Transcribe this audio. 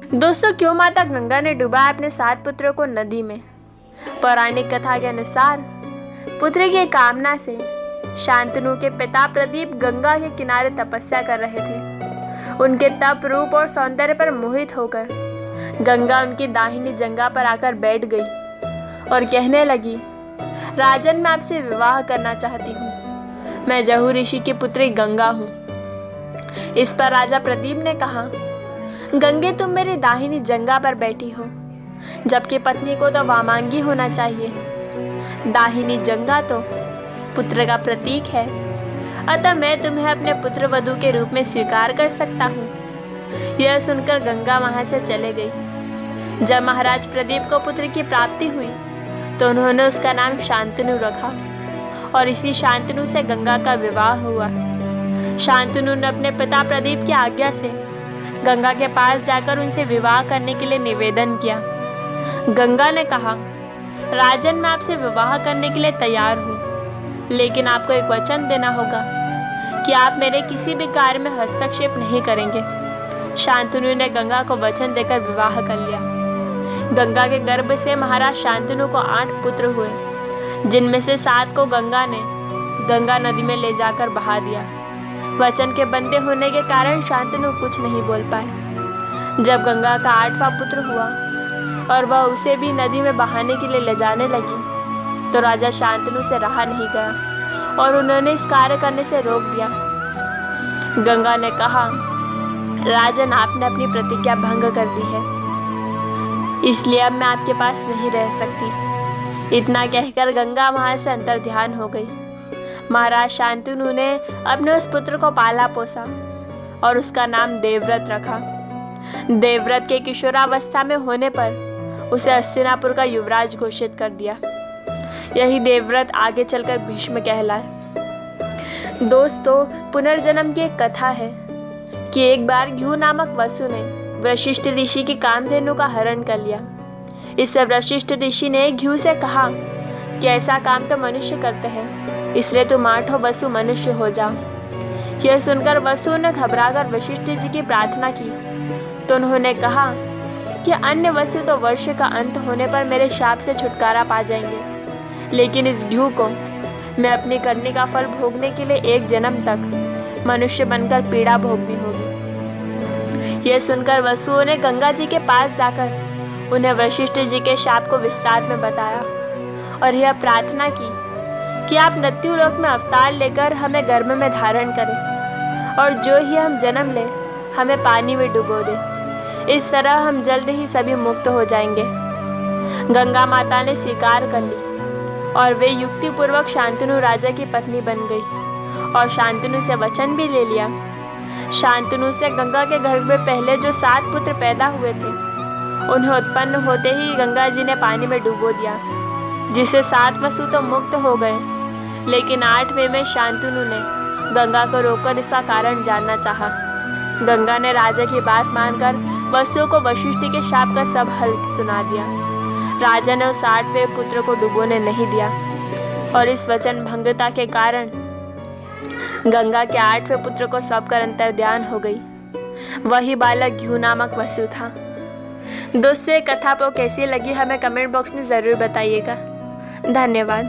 दोस्तों, क्यों माता गंगा ने डुबाया अपने 7 पुत्रों को नदी में? पौराणिक कथा के अनुसार पुत्र की कामना से शांतनु के पिता प्रदीप गंगा के किनारे तपस्या कर रहे थे। उनके तप, रूप और सौंदर्य पर मोहित होकर गंगा उनकी दाहिनी जंघा पर आकर बैठ गई और कहने लगी, राजन, मैं आपसे विवाह करना चाहती हूँ। मैं जहू ऋषि की पुत्री गंगा हूँ। इस पर राजा प्रदीप ने कहा, गंगे, तुम मेरी दाहिनी जंघा पर बैठी हो, जबकि पत्नी को तो वामांगी होना चाहिए। दाहिनी जंघा तो पुत्र का प्रतीक है, अतः मैं तुम्हें अपने पुत्र वधू के रूप में स्वीकार कर सकता हूँ। यह सुनकर गंगा वहां से चले गई। जब महाराज प्रदीप को पुत्र की प्राप्ति हुई तो उन्होंने उसका नाम शांतनु रखा और इसी शांतनु से गंगा का विवाह हुआ। शांतनु ने अपने पिता प्रदीप की आज्ञा से गंगा के पास जाकर उनसे विवाह करने के लिए निवेदन किया। गंगा ने कहा, राजन, मैं आपसे विवाह करने के लिए तैयार हूँ, लेकिन आपको एक वचन देना होगा कि आप मेरे किसी भी कार्य में हस्तक्षेप नहीं करेंगे। शांतनु ने गंगा को वचन देकर विवाह कर लिया। गंगा के गर्भ से महाराज शांतनु को 8 पुत्र हुए, जिनमें से 7 को गंगा ने गंगा नदी में ले जाकर बहा दिया। वचन के बंधे होने के कारण शांतनु कुछ नहीं बोल पाए। जब गंगा का 8वां पुत्र हुआ और वह उसे भी नदी में बहाने के लिए ले जाने लगी तो राजा शांतनु से रहा नहीं गया और उन्होंने इस कार्य करने से रोक दिया। गंगा ने कहा, राजन, आपने अपनी प्रतिज्ञा भंग कर दी है, इसलिए अब मैं आपके पास नहीं रह सकती। इतना कहकर गंगा वहां से अंतर्ध्यान हो गई। महाराज शांतनु ने अपने उस पुत्र को पाला पोसा और उसका नाम देवव्रत रखा। देवव्रत के किशोरावस्था में होने पर उसे हस्तिनापुर का युवराज घोषित कर दिया। यही देवव्रत आगे चलकर भीष्म कहलाए। दोस्तों, पुनर्जन्म की एक कथा है कि एक बार घ्यू नामक वसु ने वशिष्ठ ऋषि की कामधेनु का हरण कर लिया। इससे वशिष्ठ ऋषि ने घ्यू से कहा कि ऐसा काम तो मनुष्य करते हैं, इसलिए तुम 8 वसु मनुष्य हो जाओ। यह सुनकर वसु ने घबराकर वशिष्ठ जी की प्रार्थना की तो उन्होंने कहा कि अन्य वसु तो वर्ष का अंत होने पर मेरे शाप से छुटकारा पा जाएंगे, लेकिन इस घ्यू को मैं अपनी करने का फल भोगने के लिए 1 जन्म तक मनुष्य बनकर पीड़ा भोगनी होगी। यह सुनकर वसुओं ने गंगा जी के पास जाकर उन्हें वशिष्ठ जी के शाप को विस्तार में बताया और यह प्रार्थना की कि आप मृत्युलोक में अवतार लेकर हमें गर्भ में धारण करें और जो ही हम जन्म लें हमें पानी में डुबो दें। इस तरह हम जल्द ही सभी मुक्त हो जाएंगे। गंगा माता ने स्वीकार कर ली और वे युक्तिपूर्वक शांतनु राजा की पत्नी बन गई और शांतनु से वचन भी ले लिया। शांतनु से गंगा के गर्भ में पहले जो 7 पुत्र पैदा हुए थे, उन्हें उत्पन्न होते ही गंगा जी ने पानी में डुबो दिया, जिससे 7 वसु तो मुक्त हो गए, लेकिन 8वें में शांतनु ने गंगा को रोककर इसका कारण जानना चाहा। गंगा ने राजा की बात मानकर वसुओं को वशिष्ठ के शाप का सब हल सुना दिया। राजा ने उस 8वें पुत्र को डुबोने नहीं दिया और इस वचन भंगता के कारण गंगा के 8वें पुत्र को सबकर अंतर्ध्यान हो गई। वही बालक घ्यू नामक वसु था। दोस्तों, ये कथा आपको कैसी लगी हमें कमेंट बॉक्स में ज़रूर बताइएगा। धन्यवाद।